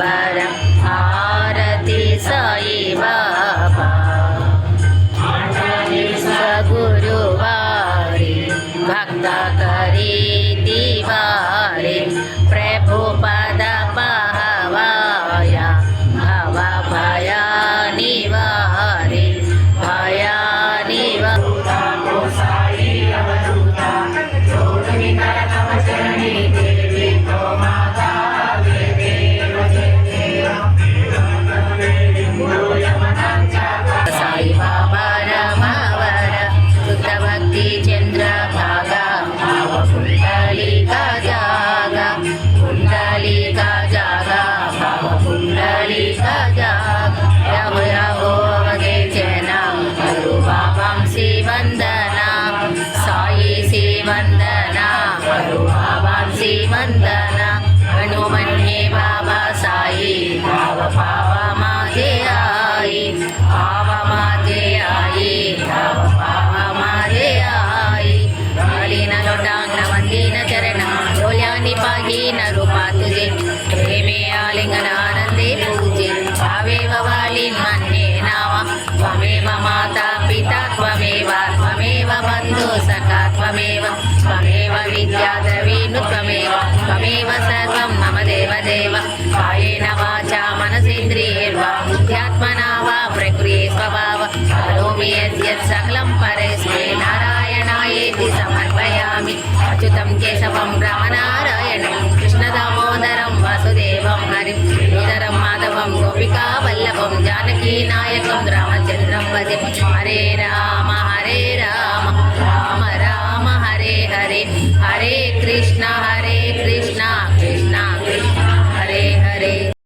वर आरती साई बाबा सगुरुवारी भक्त करी दीवारे प्रभु पद पहवाया भव भया निवारे भया साई बाबा रमावर शुद्ध भक्ति चंद्र भागा भाव कुंडलिका जागा कुंडलिका जागा भाव कुंडलिका जागा रव रवो वगे जना हरु बाबांसी वंदना साई सी वंदना हरु बाबांसी वंदना हनुमन्ये बाबा साई भाव पावा माझे आई पावा माझे आई भाव पावा माझे आई कालीन लोटांग वंदीन चरण डोल्यानी पागीन रूपा तुझे प्रेमे आलिंगन आनंदे पूजे भावेव वालीन मन्ये नावा त्वमेव माता पिता त्वमेव बन्धु सखा त्वमेव विद्या द्रवीणु त्वमेव सर्वं मम देवदेव कायेन वाचा मनसेन्द्रियैर्वा बुद्ध्यात्मना वा प्रकृते स्वभाव करोमि यद्यत् सकलं परस्मै नारायणायेति समर्पयामि अच्युतं केशवं रामनारायणं कृष्णदामोदरं वासुदेवं हरिं श्रीधरं माधवं गोपिकावल्लभं जानकीनायकं रामचन्द्रं भजे हरे राम